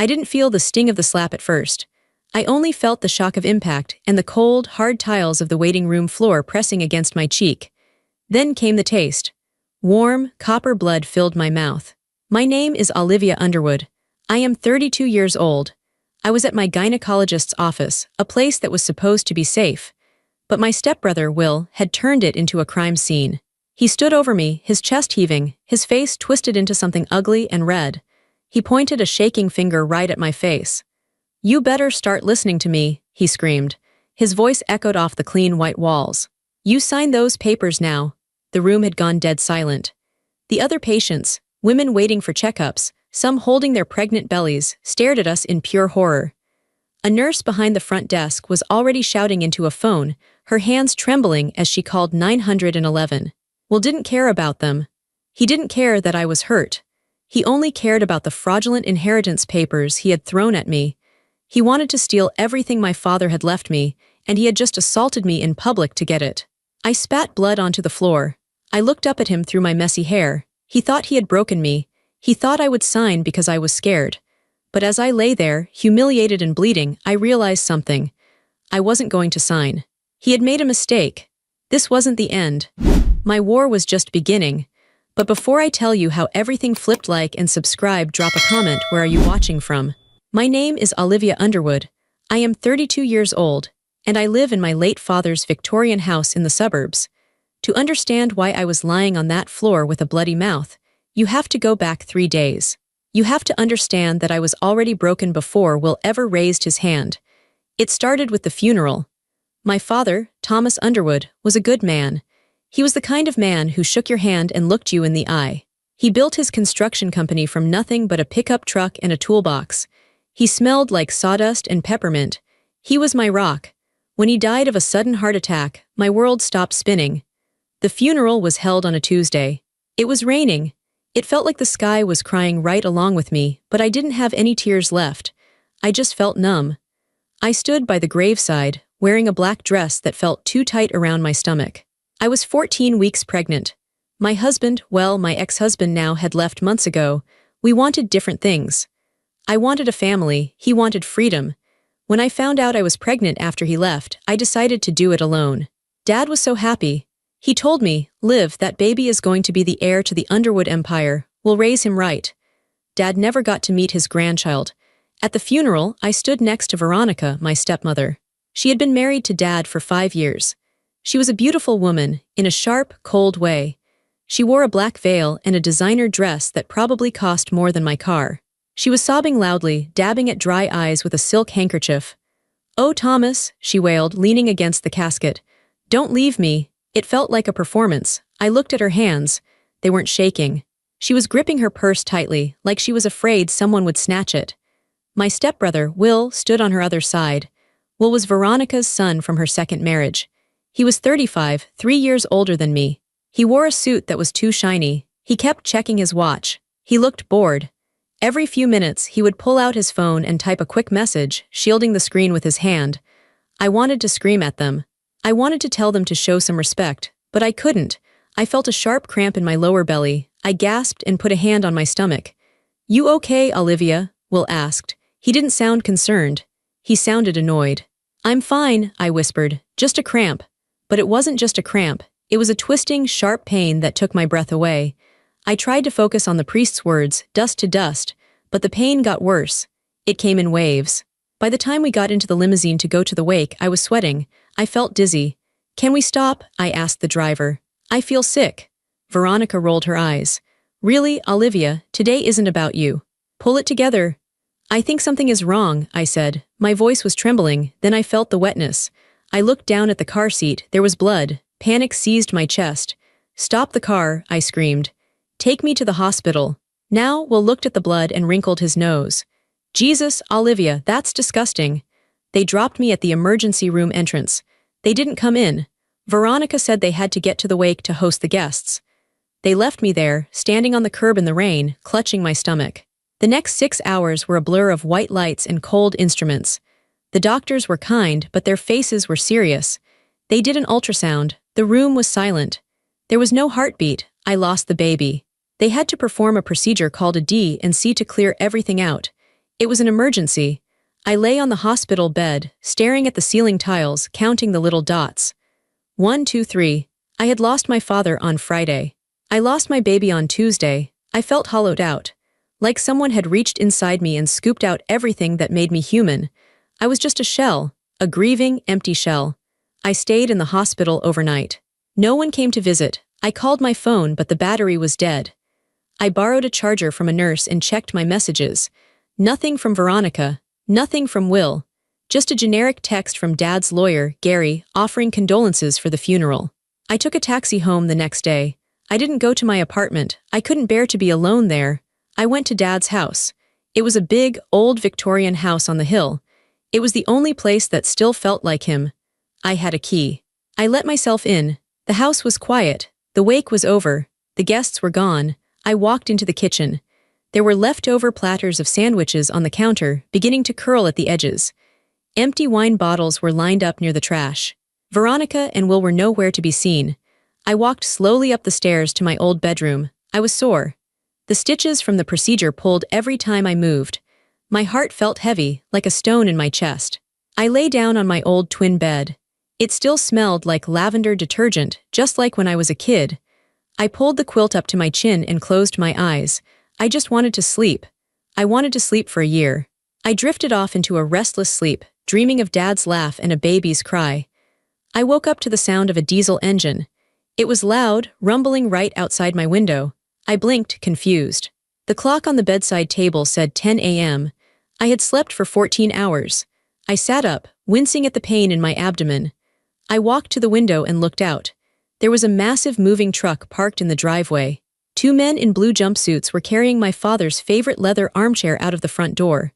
I didn't feel the sting of the slap at first. I only felt the shock of impact and the cold, hard tiles of the waiting room floor pressing against my cheek. Then came the taste. Warm, copper blood filled my mouth. My name is Olivia Underwood. I am 32 years old. I was at my gynecologist's office, a place that was supposed to be safe. But my stepbrother, Will, had turned it into a crime scene. He stood over me, his chest heaving, his face twisted into something ugly and red. He pointed a shaking finger right at my face. "You better start listening to me," he screamed. His voice echoed off the clean white walls. "You sign those papers now." The room had gone dead silent. The other patients, women waiting for checkups, some holding their pregnant bellies, stared at us in pure horror. A nurse behind the front desk was already shouting into a phone, her hands trembling as she called 911. Will didn't care about them. He didn't care that I was hurt. He only cared about the fraudulent inheritance papers he had thrown at me. He wanted to steal everything my father had left me, and he had just assaulted me in public to get it. I spat blood onto the floor. I looked up at him through my messy hair. He thought he had broken me. He thought I would sign because I was scared. But as I lay there, humiliated and bleeding, I realized something. I wasn't going to sign. He had made a mistake. This wasn't the end. My war was just beginning. But before I tell you how everything flipped, like and subscribe, drop a comment. Where are you watching from? My name is Olivia Underwood. I am 32 years old, and I live in my late father's Victorian house in the suburbs. To understand why I was lying on that floor with a bloody mouth, you have to go back 3 days. You have to understand that I was already broken before Will ever raised his hand. It started with the funeral. My father, Thomas Underwood, was a good man. He was the kind of man who shook your hand and looked you in the eye. He built his construction company from nothing but a pickup truck and a toolbox. He smelled like sawdust and peppermint. He was my rock. When he died of a sudden heart attack, my world stopped spinning. The funeral was held on a Tuesday. It was raining. It felt like the sky was crying right along with me, but I didn't have any tears left. I just felt numb. I stood by the graveside, wearing a black dress that felt too tight around my stomach. I was 14 weeks pregnant. My husband, well, my ex-husband now, had left months ago. We wanted different things. I wanted a family, he wanted freedom. When I found out I was pregnant after he left, I decided to do it alone. Dad was so happy. He told me, "Liv, that baby is going to be the heir to the Underwood empire. We'll raise him right." Dad never got to meet his grandchild. At the funeral, I stood next to Veronica, my stepmother. She had been married to Dad for 5 years. She was a beautiful woman, in a sharp, cold way. She wore a black veil and a designer dress that probably cost more than my car. She was sobbing loudly, dabbing at dry eyes with a silk handkerchief. "Oh, Thomas," she wailed, leaning against the casket. "Don't leave me." It felt like a performance. I looked at her hands. They weren't shaking. She was gripping her purse tightly, like she was afraid someone would snatch it. My stepbrother, Will, stood on her other side. Will was Veronica's son from her second marriage. He was 35, 3 years older than me. He wore a suit that was too shiny. He kept checking his watch. He looked bored. Every few minutes, he would pull out his phone and type a quick message, shielding the screen with his hand. I wanted to scream at them. I wanted to tell them to show some respect, but I couldn't. I felt a sharp cramp in my lower belly. I gasped and put a hand on my stomach. "You okay, Olivia?" Will asked. He didn't sound concerned. He sounded annoyed. "I'm fine," I whispered. "Just a cramp." But it wasn't just a cramp. It was a twisting, sharp pain that took my breath away. I tried to focus on the priest's words, dust to dust, but the pain got worse. It came in waves. By the time we got into the limousine to go to the wake, I was sweating. I felt dizzy. "Can we stop?" I asked the driver. "I feel sick." Veronica rolled her eyes. "Really, Olivia, today isn't about you. Pull it together." "I think something is wrong," I said. My voice was trembling, then I felt the wetness. I looked down at the car seat. There was blood. Panic seized my chest. "Stop the car," I screamed. "Take me to the hospital." Now, Will looked at the blood and wrinkled his nose. "Jesus, Olivia, that's disgusting." They dropped me at the emergency room entrance. They didn't come in. Veronica said they had to get to the wake to host the guests. They left me there, standing on the curb in the rain, clutching my stomach. The next 6 hours were a blur of white lights and cold instruments. The doctors were kind, but their faces were serious. They did an ultrasound. The room was silent. There was no heartbeat. I lost the baby. They had to perform a procedure called a D&C to clear everything out. It was an emergency. I lay on the hospital bed, staring at the ceiling tiles, counting the little dots. 1, 2, 3. I had lost my father on Friday. I lost my baby on Tuesday. I felt hollowed out. Like someone had reached inside me and scooped out everything that made me human. I was just a shell, a grieving, empty shell. I stayed in the hospital overnight. No one came to visit. I called my phone, but the battery was dead. I borrowed a charger from a nurse and checked my messages. Nothing from Veronica, nothing from Will. Just a generic text from Dad's lawyer, Gary, offering condolences for the funeral. I took a taxi home the next day. I didn't go to my apartment. I couldn't bear to be alone there. I went to Dad's house. It was a big, old Victorian house on the hill. It was the only place that still felt like him. I had a key. I let myself in. The house was quiet. The wake was over. The guests were gone. I walked into the kitchen. There were leftover platters of sandwiches on the counter, beginning to curl at the edges. Empty wine bottles were lined up near the trash. Veronica and Will were nowhere to be seen. I walked slowly up the stairs to my old bedroom. I was sore. The stitches from the procedure pulled every time I moved. My heart felt heavy, like a stone in my chest. I lay down on my old twin bed. It still smelled like lavender detergent, just like when I was a kid. I pulled the quilt up to my chin and closed my eyes. I just wanted to sleep. I wanted to sleep for a year. I drifted off into a restless sleep, dreaming of Dad's laugh and a baby's cry. I woke up to the sound of a diesel engine. It was loud, rumbling right outside my window. I blinked, confused. The clock on the bedside table said 10 a.m. I had slept for 14 hours. I sat up, wincing at the pain in my abdomen. I walked to the window and looked out. There was a massive moving truck parked in the driveway. 2 men in blue jumpsuits were carrying my father's favorite leather armchair out of the front door.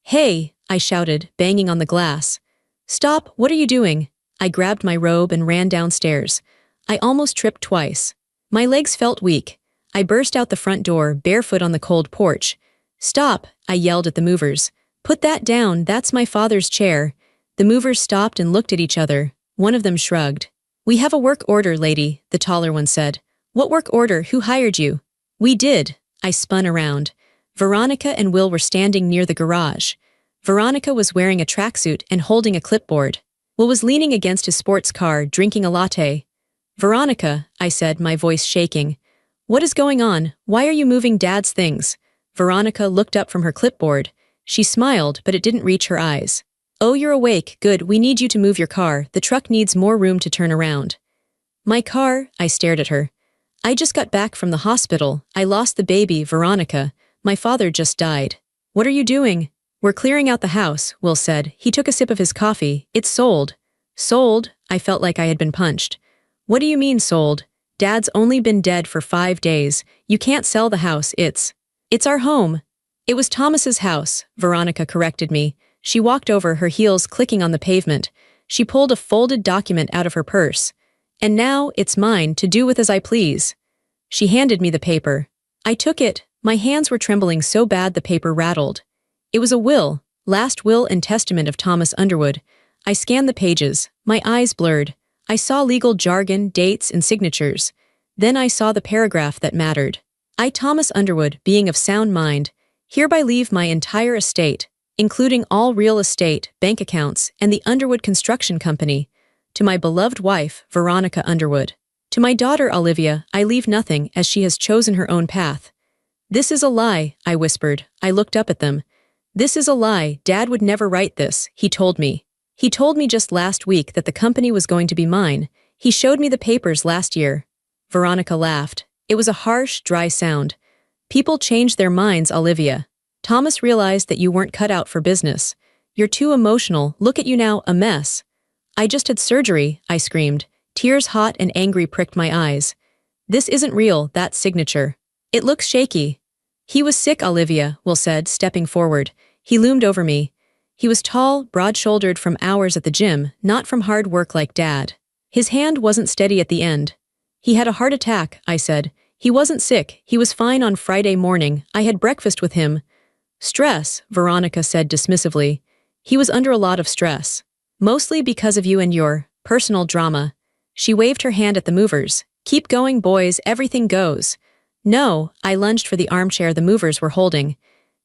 "Hey!" I shouted, banging on the glass. "Stop, what are you doing?" I grabbed my robe and ran downstairs. I almost tripped twice. My legs felt weak. I burst out the front door, barefoot on the cold porch. "Stop!" I yelled at the movers. "Put that down, that's my father's chair." The movers stopped and looked at each other. One of them shrugged. "We have a work order, lady," the taller one said. "What work order? Who hired you?" "We did." I spun around. Veronica and Will were standing near the garage. Veronica was wearing a tracksuit and holding a clipboard. Will was leaning against his sports car, drinking a latte. "Veronica," I said, my voice shaking. "What is going on? Why are you moving Dad's things?" Veronica looked up from her clipboard. She smiled, but it didn't reach her eyes. "Oh, you're awake. Good, we need you to move your car. The truck needs more room to turn around." "My car?" I stared at her. "I just got back from the hospital. I lost the baby, Veronica. My father just died." "What are you doing?" "We're clearing out the house," Will said. He took a sip of his coffee. "It's sold." "Sold?" I felt like I had been punched. "What do you mean sold? Dad's only been dead for 5 days. You can't sell the house, it's our home." "It was Thomas's house," Veronica corrected me. She walked over, her heels clicking on the pavement. She pulled a folded document out of her purse. "And now, it's mine, to do with as I please." She handed me the paper. I took it. My hands were trembling so bad the paper rattled. It was a will, last will and testament of Thomas Underwood. I scanned the pages. My eyes blurred. I saw legal jargon, dates, and signatures. Then I saw the paragraph that mattered. "I, Thomas Underwood, being of sound mind, hereby leave my entire estate, including all real estate, bank accounts, and the Underwood Construction Company, to my beloved wife, Veronica Underwood. To my daughter, Olivia, I leave nothing, as she has chosen her own path." "This is a lie," I whispered. I looked up at them. "This is a lie. Dad would never write this," he told me. "He told me just last week that the company was going to be mine. He showed me the papers last year." Veronica laughed. It was a harsh, dry sound. "People change their minds, Olivia. Thomas realized that you weren't cut out for business. You're too emotional. Look at you now, a mess." "I just had surgery," I screamed. Tears hot and angry pricked my eyes. "This isn't real, that signature. It looks shaky." "He was sick," Olivia, Will said, stepping forward. He loomed over me. He was tall, broad-shouldered from hours at the gym, not from hard work like Dad. His hand wasn't steady at the end. "He had a heart attack," I said. "He wasn't sick. He was fine on Friday morning. I had breakfast with him." "Stress," Veronica said dismissively. "He was under a lot of stress. Mostly because of you and your personal drama." She waved her hand at the movers. "Keep going, boys, everything goes." "No," I lunged for the armchair the movers were holding.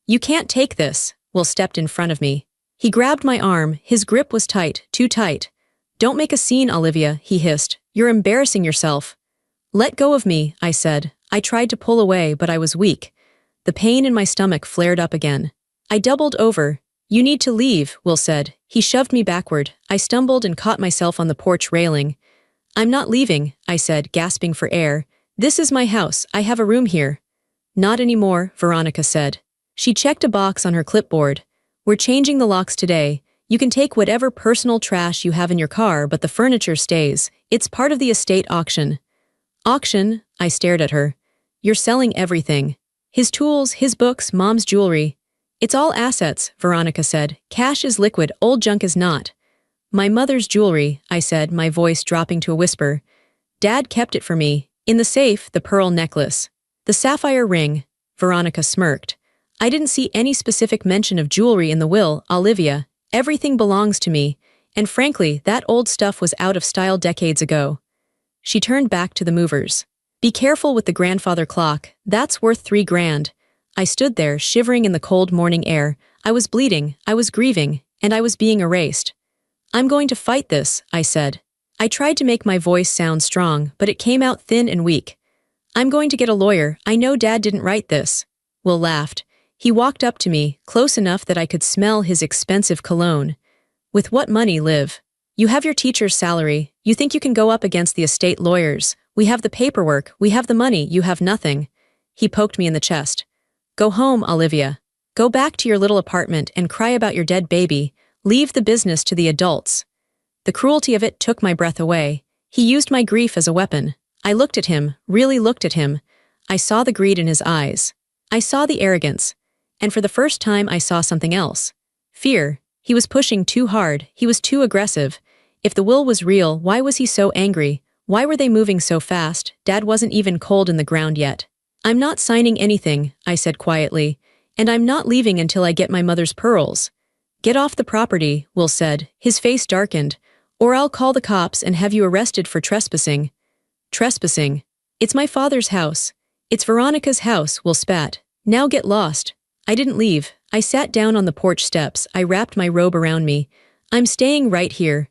"You can't take this," Will stepped in front of me. He grabbed my arm, his grip was tight, too tight. "Don't make a scene, Olivia," he hissed. "You're embarrassing yourself." "Let go of me," I said. I tried to pull away, but I was weak. The pain in my stomach flared up again. I doubled over. "You need to leave," Will said. He shoved me backward. I stumbled and caught myself on the porch railing. "I'm not leaving," I said, gasping for air. "This is my house, I have a room here." "Not anymore," Veronica said. She checked a box on her clipboard. "We're changing the locks today. You can take whatever personal trash you have in your car, but the furniture stays. It's part of the estate auction." "Auction?" I stared at her. "You're selling everything. His tools, his books, Mom's jewelry." "It's all assets," Veronica said. "Cash is liquid, old junk is not." "My mother's jewelry," I said, my voice dropping to a whisper. "Dad kept it for me. In the safe, the pearl necklace. The sapphire ring." Veronica smirked. "I didn't see any specific mention of jewelry in the will, Olivia. Everything belongs to me, and frankly, that old stuff was out of style decades ago." She turned back to the movers. "Be careful with the grandfather clock, that's worth $3,000. I stood there, shivering in the cold morning air. I was bleeding, I was grieving, and I was being erased. "I'm going to fight this," I said. I tried to make my voice sound strong, but it came out thin and weak. "I'm going to get a lawyer, I know Dad didn't write this." Will laughed. He walked up to me, close enough that I could smell his expensive cologne. "With what money, Liv? You have your teacher's salary, you think you can go up against the estate lawyers. We have the paperwork, we have the money, you have nothing." He poked me in the chest. "Go home, Olivia. Go back to your little apartment and cry about your dead baby. Leave the business to the adults." The cruelty of it took my breath away. He used my grief as a weapon. I looked at him, really looked at him. I saw the greed in his eyes. I saw the arrogance. And for the first time I saw something else. Fear. He was pushing too hard, he was too aggressive. If the will was real, why was he so angry? Why were they moving so fast? Dad wasn't even cold in the ground yet. "I'm not signing anything," I said quietly. "And I'm not leaving until I get my mother's pearls." "Get off the property," Will said. His face darkened. "Or I'll call the cops and have you arrested for trespassing." "Trespassing? It's my father's house. It's Veronica's house," Will spat. "Now get lost." I didn't leave. I sat down on the porch steps. I wrapped my robe around me. "I'm staying right here."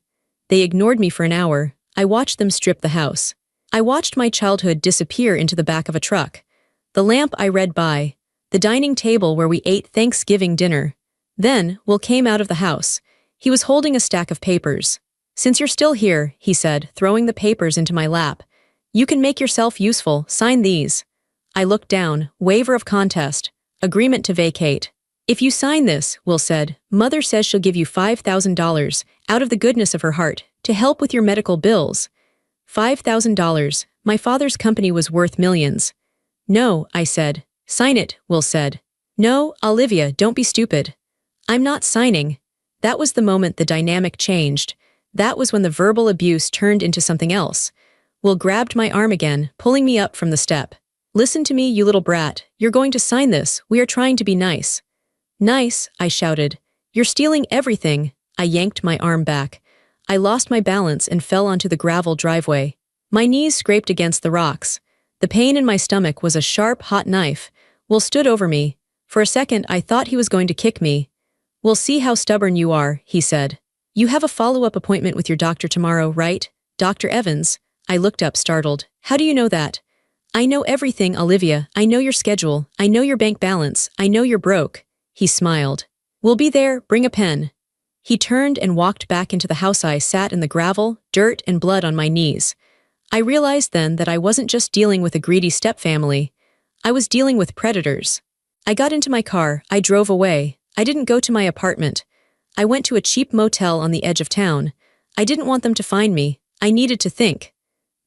They ignored me for an hour. I watched them strip the house. I watched my childhood disappear into the back of a truck. The lamp I read by. The dining table where we ate Thanksgiving dinner. Then, Will came out of the house. He was holding a stack of papers. "Since you're still here," he said, throwing the papers into my lap, "you can make yourself useful, sign these." I looked down, waiver of contest, agreement to vacate. "If you sign this," Will said, "Mother says she'll give you $5,000, out of the goodness of her heart, to help with your medical bills." $5,000, my father's company was worth millions. "No," I said. "Sign it," Will said. "No, Olivia, don't be stupid." "I'm not signing." That was the moment the dynamic changed. That was when the verbal abuse turned into something else. Will grabbed my arm again, pulling me up from the step. "Listen to me, you little brat. You're going to sign this. We are trying to be nice." "Nice," I shouted. "You're stealing everything." I yanked my arm back. I lost my balance and fell onto the gravel driveway. My knees scraped against the rocks. The pain in my stomach was a sharp, hot knife. Will stood over me. For a second, I thought he was going to kick me. "We'll see how stubborn you are," he said. "You have a follow-up appointment with your doctor tomorrow, right? Dr. Evans?" I looked up, startled. "How do you know that?" "I know everything, Olivia. I know your schedule. I know your bank balance. I know you're broke." He smiled. "We'll be there, bring a pen." He turned and walked back into the house. I sat in the gravel, dirt and blood on my knees. I realized then that I wasn't just dealing with a greedy stepfamily. I was dealing with predators. I got into my car, I drove away. I didn't go to my apartment. I went to a cheap motel on the edge of town. I didn't want them to find me. I needed to think.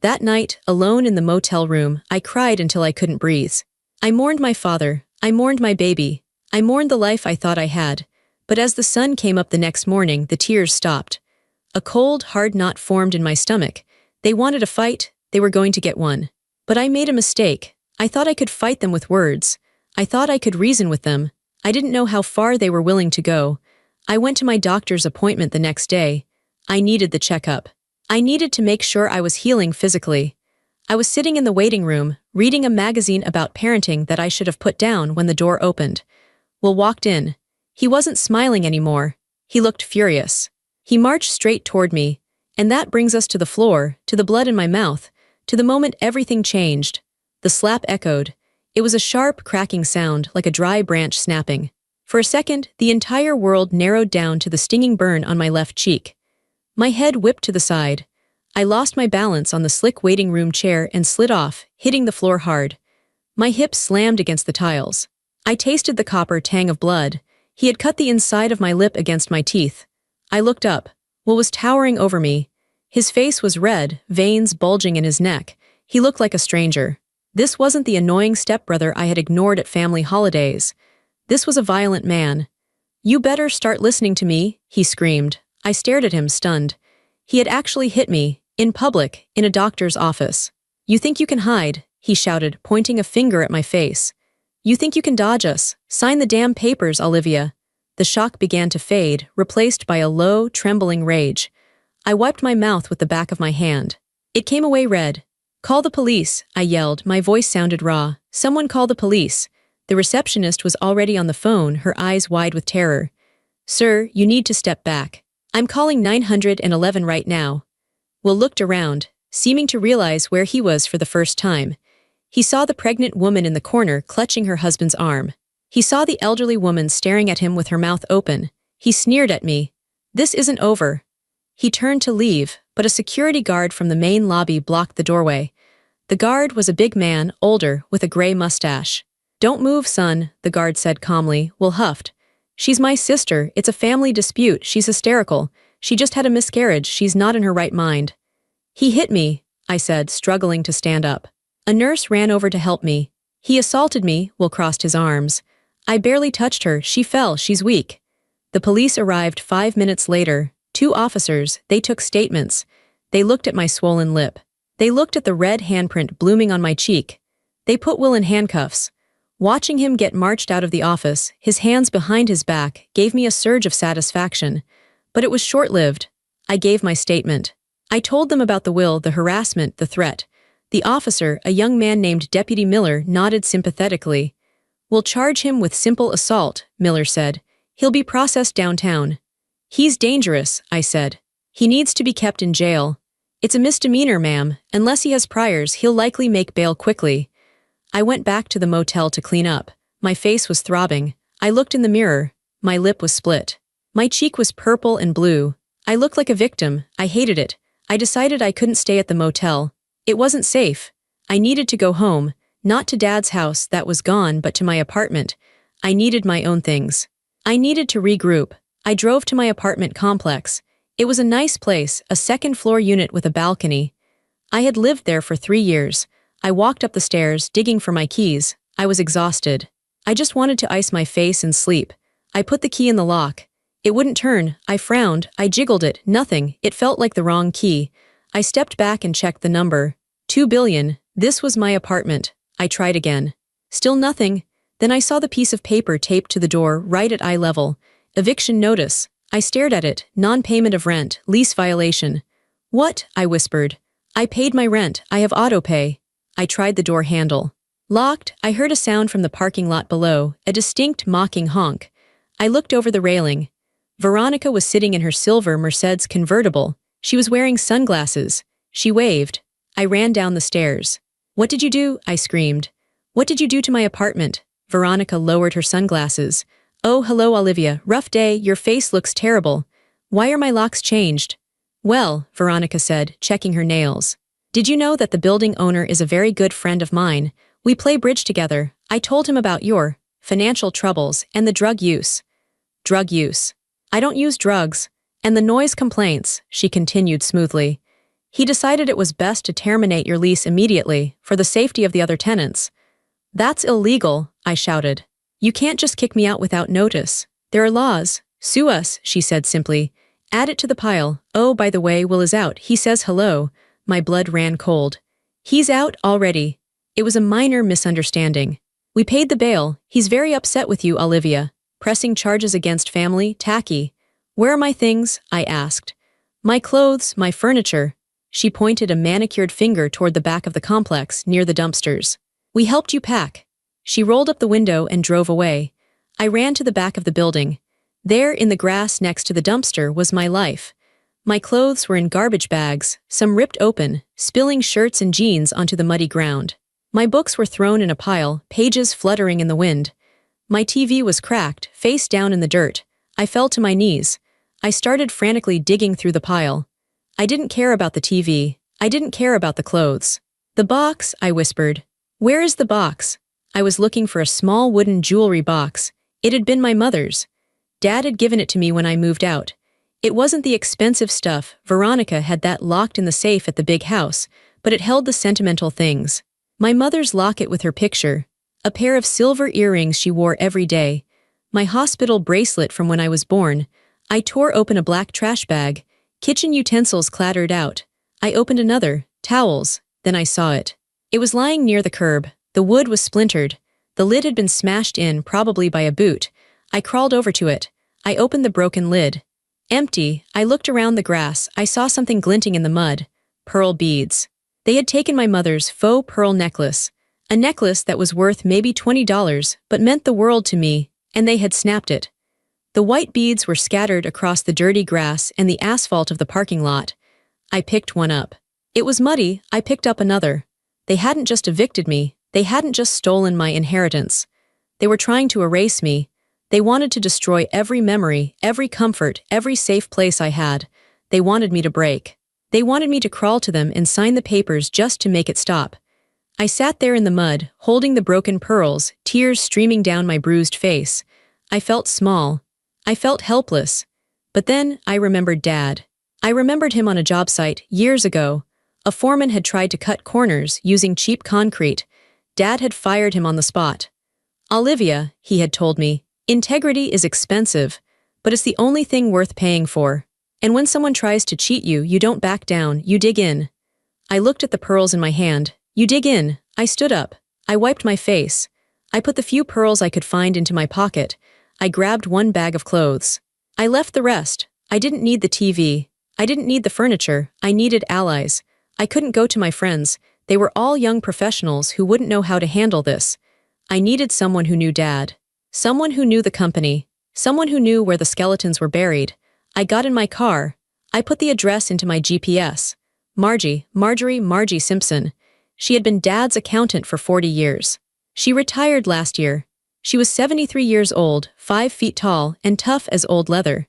That night, alone in the motel room, I cried until I couldn't breathe. I mourned my father. I mourned my baby. I mourned the life I thought I had. But as the sun came up the next morning, the tears stopped. A cold, hard knot formed in my stomach. They wanted a fight. They were going to get one. But I made a mistake. I thought I could fight them with words. I thought I could reason with them. I didn't know how far they were willing to go. I went to my doctor's appointment the next day. I needed the checkup. I needed to make sure I was healing physically. I was sitting in the waiting room, reading a magazine about parenting that I should have put down when the door opened. Will walked in. He wasn't smiling anymore. He looked furious. He marched straight toward me, and that brings us to the floor, to the blood in my mouth, to the moment everything changed. The slap echoed. It was a sharp, cracking sound, like a dry branch snapping. For a second, the entire world narrowed down to the stinging burn on my left cheek. My head whipped to the side. I lost my balance on the slick waiting room chair and slid off, hitting the floor hard. My hips slammed against the tiles. I tasted the copper tang of blood. He had cut the inside of my lip against my teeth. I looked up. Will was towering over me. His face was red, veins bulging in his neck. He looked like a stranger. This wasn't the annoying stepbrother I had ignored at family holidays. This was a violent man. "You better start listening to me," he screamed. I stared at him, stunned. He had actually hit me, in public, in a doctor's office. "You think you can hide?" he shouted, pointing a finger at my face. "You think you can dodge us? Sign the damn papers, Olivia." The shock began to fade, replaced by a low, trembling rage. I wiped my mouth with the back of my hand. It came away red. "Call the police," I yelled. My voice sounded raw. "Someone call the police." The receptionist was already on the phone, her eyes wide with terror. "Sir, you need to step back. I'm calling 911 right now." Will looked around, seeming to realize where he was for the first time. He saw the pregnant woman in the corner clutching her husband's arm. He saw the elderly woman staring at him with her mouth open. He sneered at me. "This isn't over." He turned to leave, but a security guard from the main lobby blocked the doorway. The guard was a big man, older, with a gray mustache. "Don't move, son," the guard said calmly. Will huffed. "She's my sister. It's a family dispute. She's hysterical. She just had a miscarriage. She's not in her right mind." "He hit me," I said, struggling to stand up. A nurse ran over to help me. "He assaulted me," Will crossed his arms. "I barely touched her. She fell. She's weak." The police arrived 5 minutes later. 2 officers. They took statements. They looked at my swollen lip. They looked at the red handprint blooming on my cheek. They put Will in handcuffs. Watching him get marched out of the office, his hands behind his back, gave me a surge of satisfaction. But it was short-lived. I gave my statement. I told them about the will, the harassment, the threat. The officer, a young man named Deputy Miller, nodded sympathetically. "We'll charge him with simple assault," Miller said. "He'll be processed downtown." "He's dangerous," I said. "He needs to be kept in jail." "It's a misdemeanor, ma'am. Unless he has priors, he'll likely make bail quickly." I went back to the motel to clean up. My face was throbbing. I looked in the mirror. My lip was split. My cheek was purple and blue. I looked like a victim. I hated it. I decided I couldn't stay at the motel. It wasn't safe. I needed to go home, not to Dad's house that was gone, but to my apartment. I needed my own things. I needed to regroup. I drove to my apartment complex. It was a nice place, a second-floor unit with a balcony. I had lived there for 3 years. I walked up the stairs, digging for my keys. I was exhausted. I just wanted to ice my face and sleep. I put the key in the lock. It wouldn't turn. I frowned. I jiggled it. Nothing. It felt like the wrong key. I stepped back and checked the number. 2 billion. This was my apartment. I tried again. Still nothing. Then I saw the piece of paper taped to the door, right at eye level. Eviction notice. I stared at it. Non-payment of rent. Lease violation. "What?" I whispered. "I paid my rent. I have auto-pay." I tried the door handle. Locked. I heard a sound from the parking lot below, a distinct, mocking honk. I looked over the railing. Veronica was sitting in her silver Mercedes convertible. She was wearing sunglasses. She waved. I ran down the stairs. "What did you do?" I screamed. "What did you do to my apartment?" Veronica lowered her sunglasses. "Oh, hello, Olivia. Rough day. Your face looks terrible. Why are my locks changed?" "Well," Veronica said, checking her nails. "Did you know that the building owner is a very good friend of mine? We play bridge together. I told him about your financial troubles and the drug use." "Drug use. I don't use drugs. And the noise complaints," she continued smoothly. "He decided it was best to terminate your lease immediately, for the safety of the other tenants." "That's illegal," I shouted. "You can't just kick me out without notice. There are laws. Sue us," she said simply. "Add it to the pile. Oh, by the way, Will is out. He says hello." My blood ran cold. "He's out already." It was a minor misunderstanding. "We paid the bail. He's very upset with you, Olivia. Pressing charges against family, tacky." "Where are my things?" I asked. "My clothes, my furniture." She pointed a manicured finger toward the back of the complex, near the dumpsters. "We helped you pack." She rolled up the window and drove away. I ran to the back of the building. There in the grass next to the dumpster was my life. My clothes were in garbage bags, some ripped open, spilling shirts and jeans onto the muddy ground. My books were thrown in a pile, pages fluttering in the wind. My TV was cracked, face down in the dirt. I fell to my knees. I started frantically digging through the pile. I didn't care about the TV. I didn't care about the clothes. "The box," I whispered. "Where is the box?" I was looking for a small wooden jewelry box. It had been my mother's. Dad had given it to me when I moved out. It wasn't the expensive stuff. Veronica had that locked in the safe at the big house, but it held the sentimental things. My mother's locket with her picture, a pair of silver earrings she wore every day, my hospital bracelet from when I was born. I tore open a black trash bag. Kitchen utensils clattered out. I opened another, towels, then I saw it. It was lying near the curb. The wood was splintered. The lid had been smashed in, probably by a boot. I crawled over to it. I opened the broken lid. Empty. I looked around the grass. I saw something glinting in the mud. Pearl beads. They had taken my mother's faux pearl necklace. A necklace that was worth maybe $20, but meant the world to me, and they had snapped it. The white beads were scattered across the dirty grass and the asphalt of the parking lot. I picked one up. It was muddy. I picked up another. They hadn't just evicted me. They hadn't just stolen my inheritance. They were trying to erase me. They wanted to destroy every memory, every comfort, every safe place I had. They wanted me to break. They wanted me to crawl to them and sign the papers just to make it stop. I sat there in the mud, holding the broken pearls, tears streaming down my bruised face. I felt small. I felt helpless. But then I remembered Dad. I remembered him on a job site years ago. A foreman had tried to cut corners using cheap concrete. Dad had fired him on the spot. "Olivia," he had told me, "integrity is expensive, but it's the only thing worth paying for. And when someone tries to cheat you, you don't back down, you dig in." I looked at the pearls in my hand. "You dig in." I stood up. I wiped my face. I put the few pearls I could find into my pocket. I grabbed one bag of clothes. I left the rest. I didn't need the TV. I didn't need the furniture. I needed allies. I couldn't go to my friends. They were all young professionals who wouldn't know how to handle this. I needed someone who knew Dad. Someone who knew the company. Someone who knew where the skeletons were buried. I got in my car. I put the address into my GPS. Margie Simpson. She had been Dad's accountant for 40 years. She retired last year. She was 73 years old, 5 feet tall, and tough as old leather.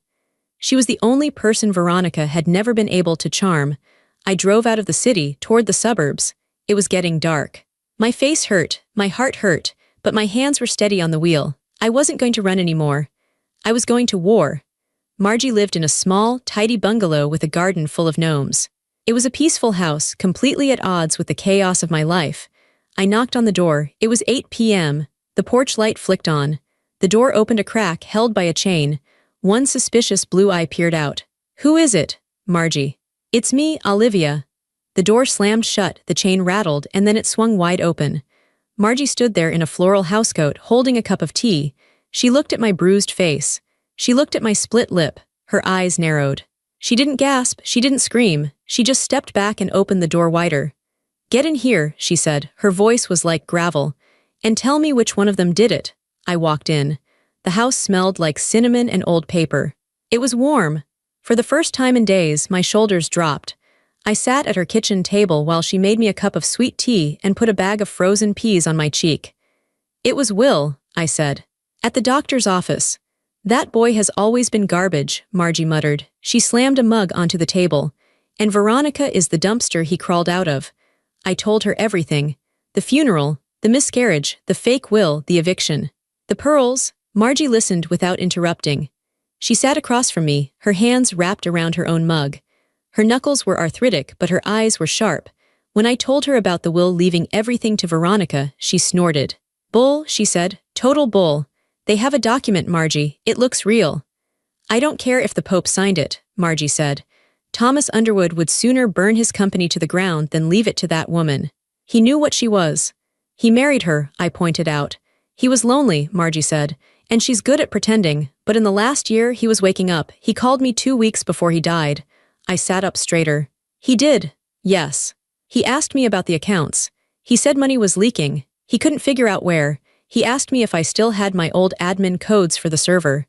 She was the only person Veronica had never been able to charm. I drove out of the city, toward the suburbs. It was getting dark. My face hurt, my heart hurt, but my hands were steady on the wheel. I wasn't going to run anymore. I was going to war. Margie lived in a small, tidy bungalow with a garden full of gnomes. It was a peaceful house, completely at odds with the chaos of my life. I knocked on the door. It was 8 p.m. The porch light flicked on. The door opened a crack held by a chain. One suspicious blue eye peered out. "Who is it?" "Margie." "It's me, Olivia." The door slammed shut, the chain rattled, and then it swung wide open. Margie stood there in a floral housecoat, holding a cup of tea. She looked at my bruised face. She looked at my split lip. Her eyes narrowed. She didn't gasp, she didn't scream. She just stepped back and opened the door wider. "Get in here," she said. Her voice was like gravel. "And tell me which one of them did it." I walked in. The house smelled like cinnamon and old paper. It was warm. For the first time in days, my shoulders dropped. I sat at her kitchen table while she made me a cup of sweet tea and put a bag of frozen peas on my cheek. "It was Will," I said. "At the doctor's office." "That boy has always been garbage," Margie muttered. She slammed a mug onto the table. "And Veronica is the dumpster he crawled out of." I told her everything. The funeral, the miscarriage, the fake will, the eviction. The pearls. Margie listened without interrupting. She sat across from me, her hands wrapped around her own mug. Her knuckles were arthritic, but her eyes were sharp. When I told her about the will leaving everything to Veronica, she snorted. "Bull," she said. "Total bull. They have a document, Margie. It looks real." "I don't care if the Pope signed it," Margie said. "Thomas Underwood would sooner burn his company to the ground than leave it to that woman. He knew what she was. He married her," I pointed out. "He was lonely," Margie said, "and she's good at pretending, but in the last year he was waking up. He called me 2 weeks before he died." I sat up straighter. "He did?" "Yes. He asked me about the accounts. He said money was leaking. He couldn't figure out where. He asked me if I still had my old admin codes for the server."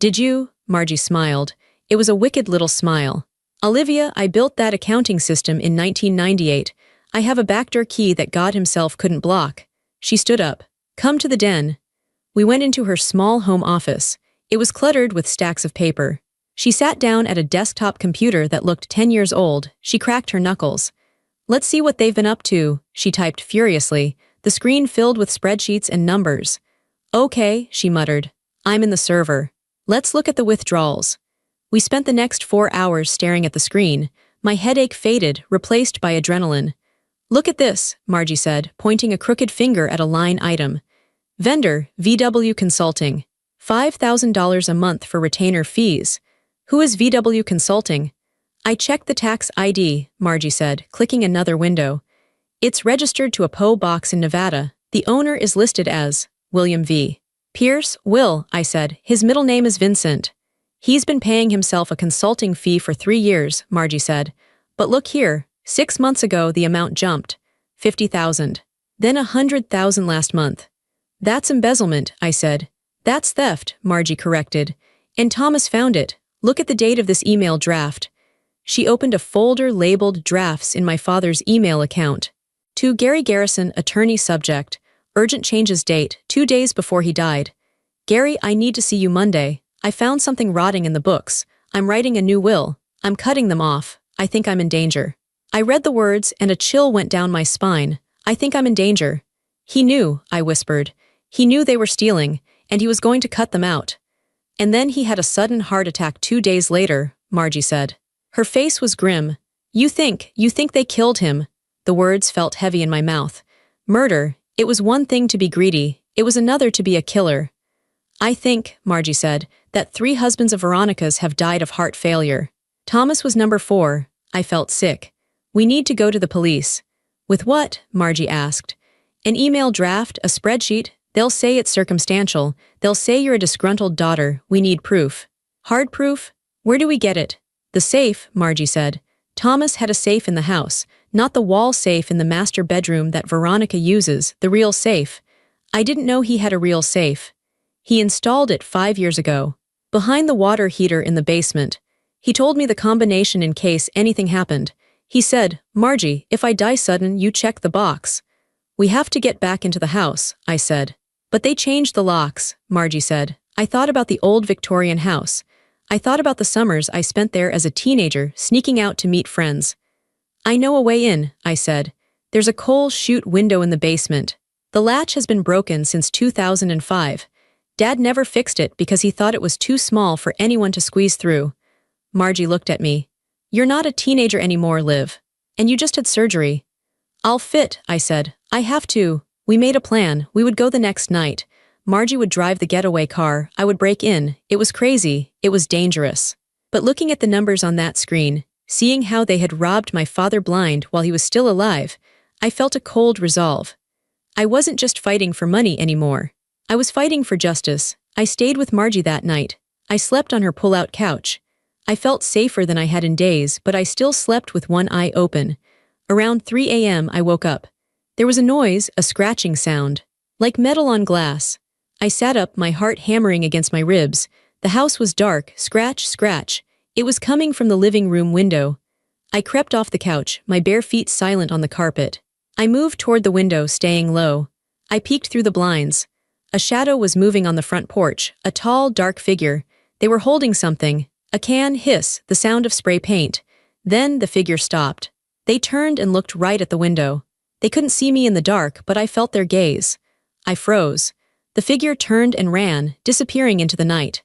Did you? Margie smiled. It was a wicked little smile. Olivia, I built that accounting system in 1998. I have a backdoor key that God himself couldn't block. She stood up. Come to the den. We went into her small home office. It was cluttered with stacks of paper. She sat down at a desktop computer that looked 10 years old. She cracked her knuckles. Let's see what they've been up to, she typed furiously, the screen filled with spreadsheets and numbers. Okay, she muttered. I'm in the server. Let's look at the withdrawals. We spent the next 4 hours staring at the screen. My headache faded, replaced by adrenaline. Look at this, Margie said, pointing a crooked finger at a line item. Vendor, VW Consulting. $5,000 a month for retainer fees. Who is VW Consulting? I checked the tax ID, Margie said, clicking another window. It's registered to a P.O. box in Nevada. The owner is listed as William V. Pierce, Will, I said. His middle name is Vincent. He's been paying himself a consulting fee for 3 years, Margie said. But look here, 6 months ago the amount jumped. 50,000. Then 100,000 last month. That's embezzlement, I said. That's theft, Margie corrected. And Thomas found it. Look at the date of this email draft. She opened a folder labeled Drafts in my father's email account. To Gary Garrison, attorney subject. Urgent changes date, 2 days before he died. Gary, I need to see you Monday. I found something rotting in the books. I'm writing a new will. I'm cutting them off. I think I'm in danger. I read the words and a chill went down my spine. I think I'm in danger. He knew, I whispered. He knew they were stealing, and he was going to cut them out. And then he had a sudden heart attack 2 days later, Margie said. Her face was grim. You think they killed him. The words felt heavy in my mouth. Murder, it was one thing to be greedy, it was another to be a killer. I think, Margie said, that 3 husbands of Veronica's have died of heart failure. Thomas was number 4. I felt sick. We need to go to the police. With what? Margie asked. An email draft, a spreadsheet. They'll say it's circumstantial. They'll say you're a disgruntled daughter. We need proof. Hard proof? Where do we get it? The safe, Margie said. Thomas had a safe in the house, not the wall safe in the master bedroom that Veronica uses, the real safe. I didn't know he had a real safe. He installed it 5 years ago, behind the water heater in the basement. He told me the combination in case anything happened. He said, Margie, if I die sudden, you check the box. We have to get back into the house, I said. But they changed the locks, Margie said. I thought about the old Victorian house. I thought about the summers I spent there as a teenager, sneaking out to meet friends. I know a way in, I said. There's a coal chute window in the basement. The latch has been broken since 2005. Dad never fixed it because he thought it was too small for anyone to squeeze through. Margie looked at me. You're not a teenager anymore, Liv. And you just had surgery. I'll fit, I said. I have to. We made a plan. We would go the next night. Margie would drive the getaway car. I would break in. It was crazy. It was dangerous. But looking at the numbers on that screen, seeing how they had robbed my father blind while he was still alive, I felt a cold resolve. I wasn't just fighting for money anymore. I was fighting for justice. I stayed with Margie that night. I slept on her pull-out couch. I felt safer than I had in days, but I still slept with one eye open. Around 3 a.m. I woke up. There was a noise, a scratching sound, like metal on glass. I sat up, my heart hammering against my ribs. The house was dark, scratch, scratch. It was coming from the living room window. I crept off the couch, my bare feet silent on the carpet. I moved toward the window, staying low. I peeked through the blinds. A shadow was moving on the front porch, a tall, dark figure. They were holding something. A can, hiss, the sound of spray paint. Then the figure stopped. They turned and looked right at the window. They couldn't see me in the dark, but I felt their gaze. I froze. The figure turned and ran, disappearing into the night.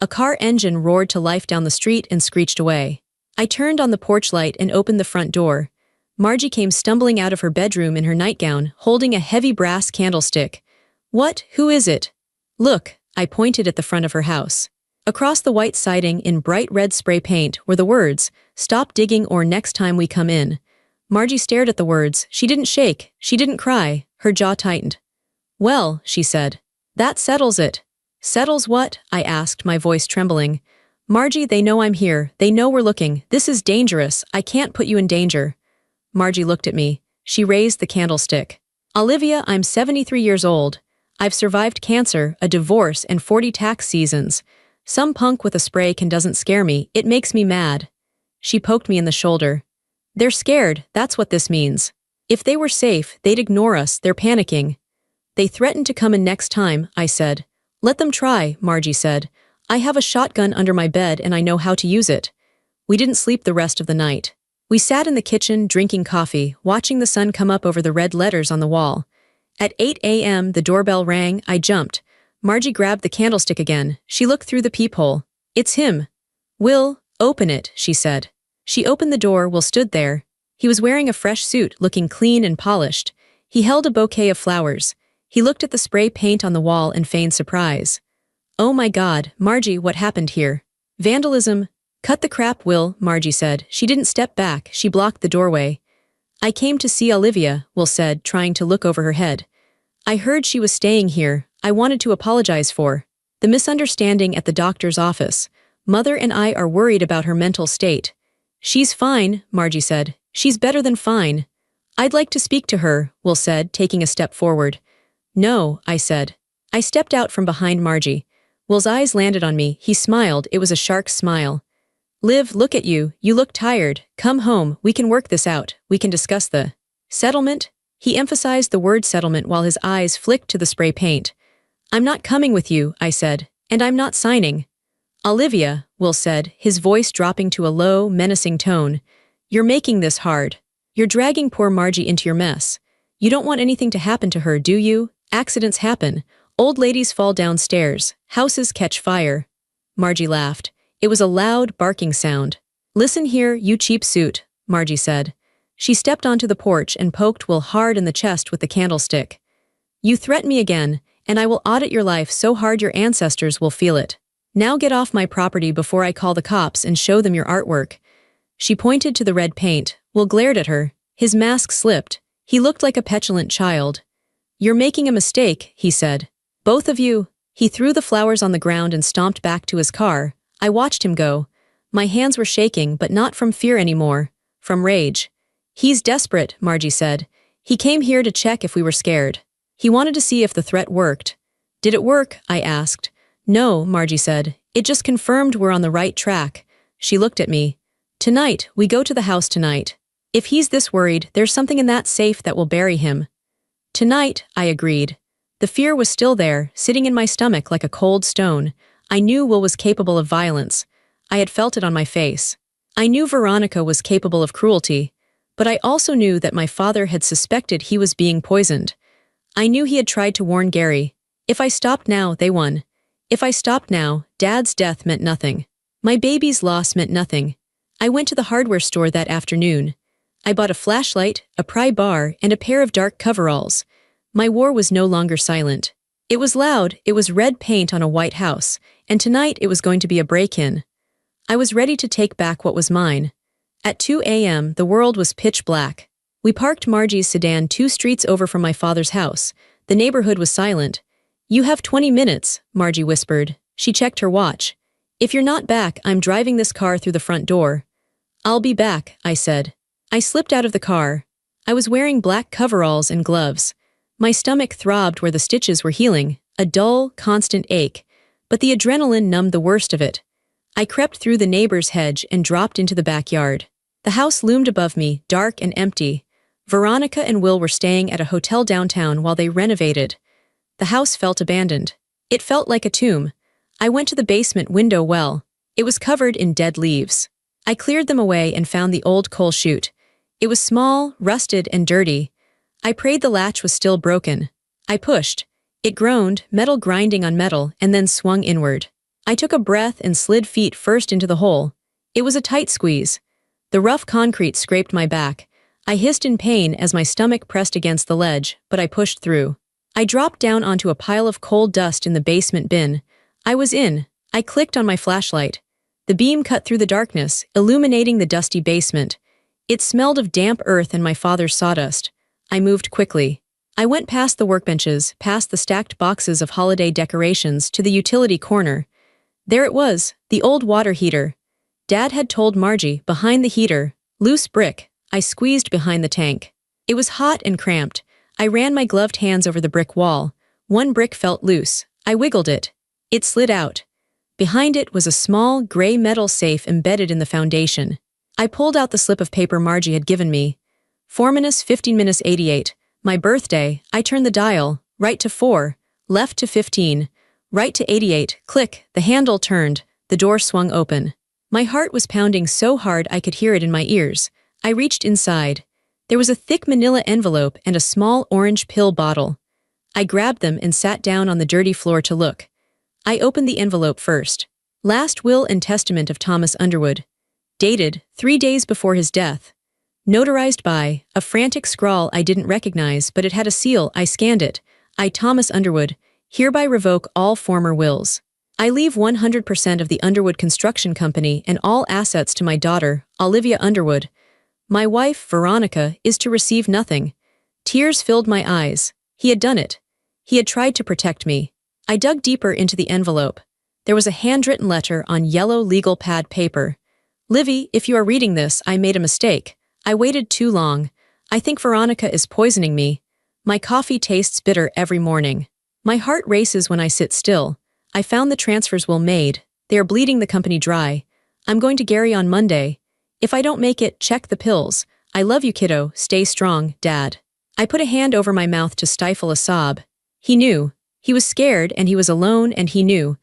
A car engine roared to life down the street and screeched away. I turned on the porch light and opened the front door. Margie came stumbling out of her bedroom in her nightgown, holding a heavy brass candlestick. What? Who is it? Look, I pointed at the front of her house. Across the white siding in bright red spray paint were the words, "Stop digging or next time we come in." Margie stared at the words. She didn't shake. She didn't cry. Her jaw tightened. Well, she said. That settles it. Settles what? I asked, my voice trembling. Margie, they know I'm here. They know we're looking. This is dangerous. I can't put you in danger. Margie looked at me. She raised the candlestick. Olivia, I'm 73 years old. I've survived cancer, a divorce, and 40 tax seasons. Some punk with a spray can doesn't scare me, it makes me mad. She poked me in the shoulder. They're scared, that's what this means. If they were safe, they'd ignore us, they're panicking. They threatened to come in next time, I said. Let them try, Margie said. I have a shotgun under my bed and I know how to use it. We didn't sleep the rest of the night. We sat in the kitchen drinking coffee, watching the sun come up over the red letters on the wall. At 8 a.m. the doorbell rang, I jumped. Margie grabbed the candlestick again. She looked through the peephole. It's him. Will, open it, she said. She opened the door. Will stood there. He was wearing a fresh suit, looking clean and polished. He held a bouquet of flowers. He looked at the spray paint on the wall and feigned surprise. Oh my God, Margie, what happened here? Vandalism. Cut the crap, Will, Margie said. She didn't step back, she blocked the doorway. I came to see Olivia, Will said, trying to look over her head. I heard she was staying here. I wanted to apologize for the misunderstanding at the doctor's office. Mother and I are worried about her mental state. She's fine, Margie said. She's better than fine. I'd like to speak to her, Will said, taking a step forward. No, I said. I stepped out from behind Margie. Will's eyes landed on me. He smiled. It was a shark smile. Liv, look at you. You look tired. Come home. We can work this out. We can discuss the settlement. He emphasized the word settlement while his eyes flicked to the spray paint. I'm not coming with you, I said, and I'm not signing. Olivia, Will said, his voice dropping to a low, menacing tone. You're making this hard. You're dragging poor Margie into your mess. You don't want anything to happen to her, do you? Accidents happen. Old ladies fall downstairs. Houses catch fire. Margie laughed. It was a loud, barking sound. Listen here, you cheap suit, Margie said. She stepped onto the porch and poked Will hard in the chest with the candlestick. You threaten me again, and I will audit your life so hard your ancestors will feel it. Now get off my property before I call the cops and show them your artwork. She pointed to the red paint. Will glared at her. His mask slipped. He looked like a petulant child. You're making a mistake, he said. Both of you. He threw the flowers on the ground and stomped back to his car. I watched him go. My hands were shaking, but not from fear anymore. From rage. He's desperate, Margie said. He came here to check if we were scared. He wanted to see if the threat worked. Did it work? I asked. No, Margie said. It just confirmed we're on the right track. She looked at me. Tonight, we go to the house tonight. If he's this worried, there's something in that safe that will bury him. Tonight, I agreed. The fear was still there, sitting in my stomach like a cold stone. I knew Will was capable of violence. I had felt it on my face. I knew Veronica was capable of cruelty. But I also knew that my father had suspected he was being poisoned. I knew he had tried to warn Gary. If I stopped now, they won. If I stopped now, Dad's death meant nothing. My baby's loss meant nothing. I went to the hardware store that afternoon. I bought a flashlight, a pry bar, and a pair of dark coveralls. My war was no longer silent. It was loud, it was red paint on a white house, and tonight it was going to be a break-in. I was ready to take back what was mine. At 2 a.m., the world was pitch black. We parked Margie's sedan 2 streets over from my father's house. The neighborhood was silent. You have 20 minutes, Margie whispered. She checked her watch. If you're not back, I'm driving this car through the front door. I'll be back, I said. I slipped out of the car. I was wearing black coveralls and gloves. My stomach throbbed where the stitches were healing, a dull, constant ache, but the adrenaline numbed the worst of it. I crept through the neighbor's hedge and dropped into the backyard. The house loomed above me, dark and empty. Veronica and Will were staying at a hotel downtown while they renovated. The house felt abandoned. It felt like a tomb. I went to the basement window well. It was covered in dead leaves. I cleared them away and found the old coal chute. It was small, rusted, and dirty. I prayed the latch was still broken. I pushed. It groaned, metal grinding on metal, and then swung inward. I took a breath and slid feet first into the hole. It was a tight squeeze. The rough concrete scraped my back. I hissed in pain as my stomach pressed against the ledge, but I pushed through. I dropped down onto a pile of coal dust in the basement bin. I was in. I clicked on my flashlight. The beam cut through the darkness, illuminating the dusty basement. It smelled of damp earth and my father's sawdust. I moved quickly. I went past the workbenches, past the stacked boxes of holiday decorations to the utility corner. There it was, the old water heater. Dad had told Margie, behind the heater, loose brick. I squeezed behind the tank. It was hot and cramped. I ran my gloved hands over the brick wall. One brick felt loose. I wiggled it. It slid out. Behind it was a small, gray metal safe embedded in the foundation. I pulled out the slip of paper Margie had given me. 4:15:88, my birthday. I turned the dial, right to 4, left to 15, right to 88, click, the handle turned, the door swung open. My heart was pounding so hard I could hear it in my ears. I reached inside. There was a thick manila envelope and a small orange pill bottle. I grabbed them and sat down on the dirty floor to look. I opened the envelope first. Last will and testament of Thomas Underwood. Dated 3 days before his death. Notarized by a frantic scrawl I didn't recognize, but it had a seal. I scanned it. I, Thomas Underwood, hereby revoke all former wills. I leave 100% of the Underwood Construction Company and all assets to my daughter, Olivia Underwood. My wife, Veronica, is to receive nothing. Tears filled my eyes. He had done it. He had tried to protect me. I dug deeper into the envelope. There was a handwritten letter on yellow legal pad paper. Livy, if you are reading this, I made a mistake. I waited too long. I think Veronica is poisoning me. My coffee tastes bitter every morning. My heart races when I sit still. I found the transfers will made. They are bleeding the company dry. I'm going to Gary on Monday. If I don't make it, check the pills. I love you, kiddo. Stay strong, Dad. I put a hand over my mouth to stifle a sob. He knew. He was scared and he was alone and he knew.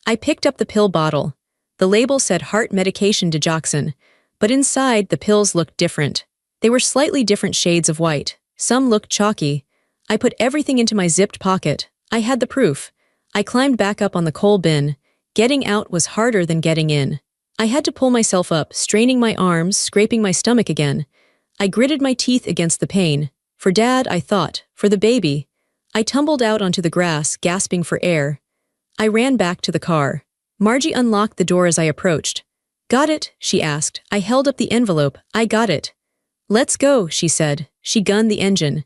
I picked up the pill bottle. The label said heart medication digoxin, but inside the pills looked different. They were slightly different shades of white. Some looked chalky. I put everything into my zipped pocket. I had the proof. I climbed back up on the coal bin. Getting out was harder than getting in. I had to pull myself up, straining my arms, scraping my stomach again. I gritted my teeth against the pain. For Dad, I thought. For the baby. I tumbled out onto the grass, gasping for air. I ran back to the car. Margie unlocked the door as I approached. Got it? She asked. I held up the envelope. I got it. Let's go, she said. She gunned the engine.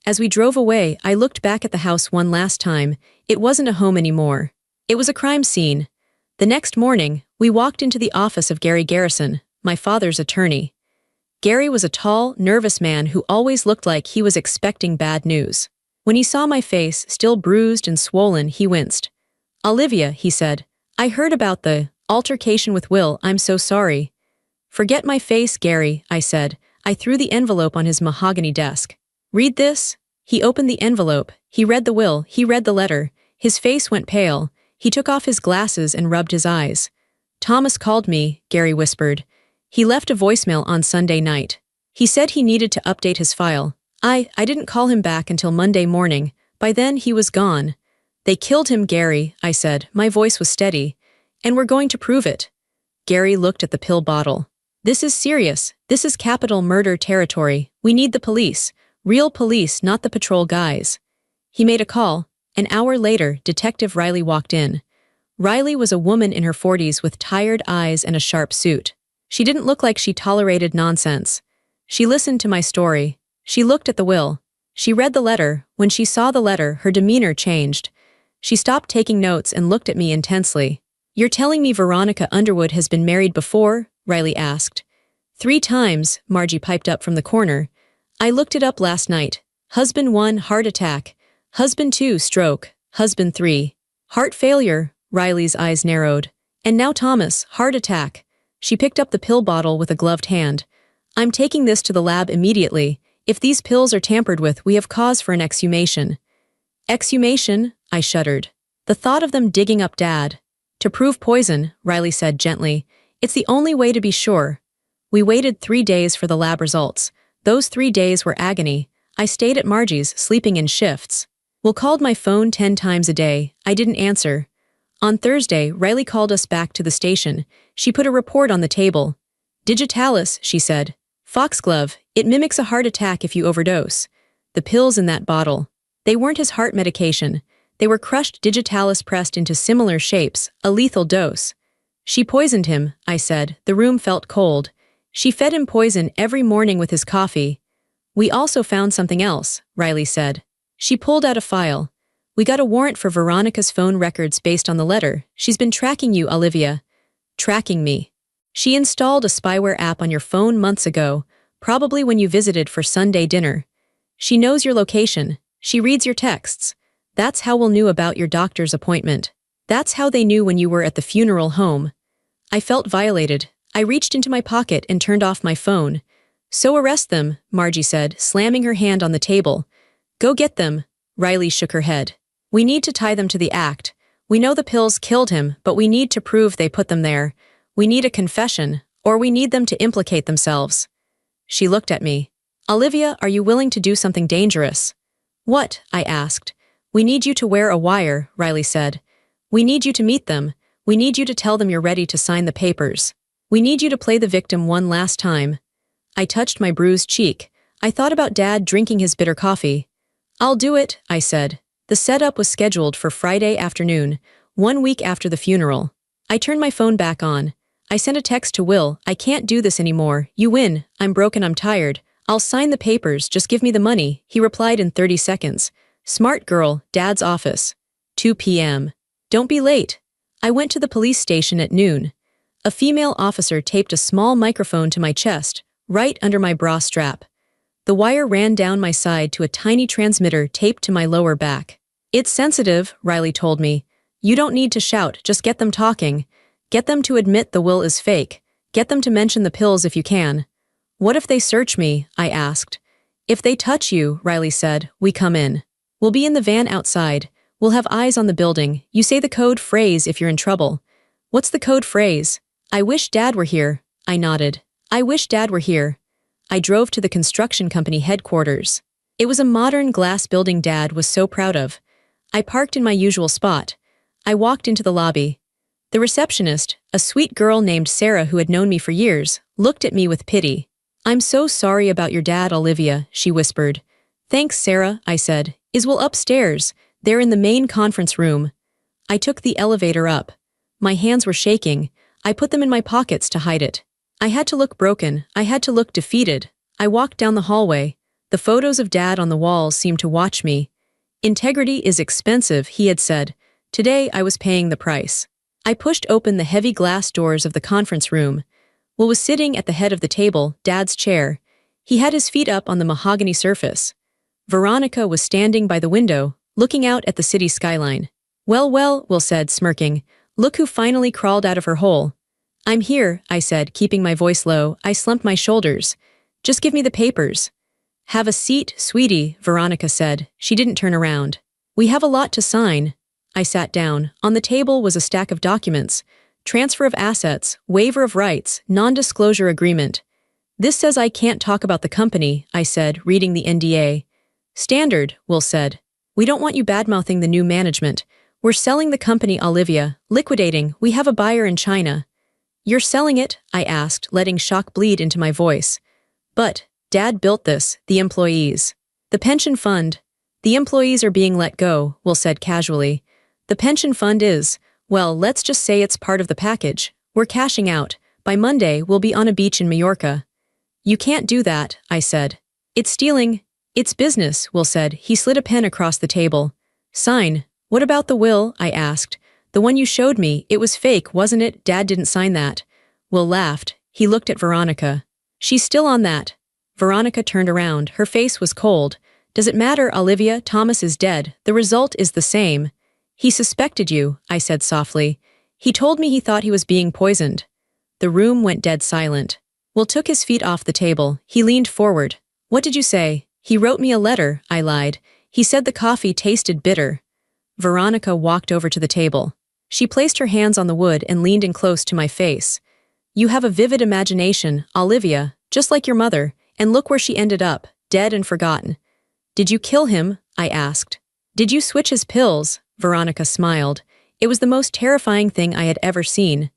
As we drove away, I looked back at the house one last time. It wasn't a home anymore. It was a crime scene. The next morning, we walked into the office of Gary Garrison, my father's attorney. Gary was a tall, nervous man who always looked like he was expecting bad news. When he saw my face, still bruised and swollen, he winced. Olivia, he said, I heard about the altercation with Will. I'm so sorry. Forget my face, Gary, I said. I threw the envelope on his mahogany desk. Read this? He opened the envelope. He read the will. He read the letter. His face went pale. He took off his glasses and rubbed his eyes. Thomas called me, Gary whispered. He left a voicemail on Sunday night. He said he needed to update his file. I didn't call him back until Monday morning. By then he was gone. They killed him, Gary, I said. My voice was steady. And we're going to prove it. Gary looked at the pill bottle. This is serious. This is capital murder territory. We need the police. Real police, not the patrol guys. He made a call. An hour later, Detective Riley walked in. Riley was a woman in her 40s with tired eyes and a sharp suit. She didn't look like she tolerated nonsense. She listened to my story. She looked at the will. She read the letter. When she saw the letter, her demeanor changed. She stopped taking notes and looked at me intensely. You're telling me Veronica Underwood has been married before? Riley asked. 3 times, Margie piped up from the corner. I looked it up last night. Husband 1, heart attack. Husband 2, stroke. Husband 3, heart failure. Riley's eyes narrowed. And now Thomas, heart attack. She picked up the pill bottle with a gloved hand. I'm taking this to the lab immediately. If these pills are tampered with, we have cause for an exhumation. Exhumation? I shuddered. The thought of them digging up Dad. To prove poison, Riley said gently. It's the only way to be sure. We waited 3 days for the lab results. Those 3 days were agony. I stayed at Margie's, sleeping in shifts. Will called my phone 10 times a day. I didn't answer. On Thursday, Riley called us back to the station. She put a report on the table. Digitalis, she said. Foxglove, it mimics a heart attack if you overdose. The pills in that bottle. They weren't his heart medication. They were crushed digitalis pressed into similar shapes, a lethal dose. She poisoned him, I said. The room felt cold. She fed him poison every morning with his coffee. We also found something else, Riley said. She pulled out a file. We got a warrant for Veronica's phone records based on the letter. She's been tracking you, Olivia. Tracking me. She installed a spyware app on your phone months ago, probably when you visited for Sunday dinner. She knows your location. She reads your texts. That's how we'll knew about your doctor's appointment. That's how they knew when you were at the funeral home. I felt violated. I reached into my pocket and turned off my phone. So arrest them, Margie said, slamming her hand on the table. Go get them. Riley shook her head. We need to tie them to the act. We know the pills killed him, but we need to prove they put them there. We need a confession, or we need them to implicate themselves. She looked at me. Olivia, are you willing to do something dangerous? What? I asked. We need you to wear a wire, Riley said. We need you to meet them. We need you to tell them you're ready to sign the papers. We need you to play the victim one last time. I touched my bruised cheek. I thought about Dad drinking his bitter coffee. I'll do it, I said. The setup was scheduled for Friday afternoon, 1 week after the funeral. I turned my phone back on. I sent a text to Will. I can't do this anymore. You win. I'm broken. I'm tired. I'll sign the papers. Just give me the money. He replied in 30 seconds. Smart girl, Dad's office. 2 p.m. Don't be late. I went to the police station at noon. A female officer taped a small microphone to my chest, right under my bra strap. The wire ran down my side to a tiny transmitter taped to my lower back. It's sensitive, Riley told me. You don't need to shout, just get them talking. Get them to admit the will is fake. Get them to mention the pills if you can. What if they search me? I asked. If they touch you, Riley said, we come in. We'll be in the van outside. We'll have eyes on the building. You say the code phrase if you're in trouble. What's the code phrase? I wish Dad were here. I nodded. I wish Dad were here. I drove to the construction company headquarters. It was a modern glass building Dad was so proud of. I parked in my usual spot. I walked into the lobby. The receptionist, a sweet girl named Sarah who had known me for years, looked at me with pity. I'm so sorry about your dad, Olivia, she whispered. Thanks, Sarah, I said. Is Will upstairs? They're in the main conference room. I took the elevator up. My hands were shaking. I put them in my pockets to hide it. I had to look broken. I had to look defeated. I walked down the hallway. The photos of Dad on the walls seemed to watch me. Integrity is expensive, he had said. Today I was paying the price. I pushed open the heavy glass doors of the conference room. Will was sitting at the head of the table, Dad's chair. He had his feet up on the mahogany surface. Veronica was standing by the window, looking out at the city skyline. Well, Will said, smirking. Look who finally crawled out of her hole. I'm here, I said, keeping my voice low. I slumped my shoulders. Just give me the papers. Have a seat, sweetie, Veronica said. She didn't turn around. We have a lot to sign. I sat down. On the table was a stack of documents. Transfer of assets, waiver of rights, non-disclosure agreement. This says I can't talk about the company, I said, reading the NDA. Standard, Will said. We don't want you bad-mouthing the new management. We're selling the company, Olivia. Liquidating. We have a buyer in China. You're selling it? I asked, letting shock bleed into my voice. But, Dad built this, the employees. The pension fund. The employees are being let go, Will said casually. The pension fund is, well, let's just say it's part of the package. We're cashing out. By Monday, we'll be on a beach in Mallorca. You can't do that, I said. It's stealing. It's business, Will said. He slid a pen across the table. Sign. What about the will? I asked. The one you showed me, it was fake, wasn't it? Dad didn't sign that. Will laughed. He looked at Veronica. She's still on that. Veronica turned around. Her face was cold. Does it matter, Olivia? Thomas is dead. The result is the same. He suspected you, I said softly. He told me he thought he was being poisoned. The room went dead silent. Will took his feet off the table. He leaned forward. What did you say? He wrote me a letter, I lied. He said the coffee tasted bitter. Veronica walked over to the table. She placed her hands on the wood and leaned in close to my face. You have a vivid imagination, Olivia, just like your mother, and look where she ended up, dead and forgotten. Did you kill him? I asked. Did you switch his pills? Veronica smiled. It was the most terrifying thing I had ever seen.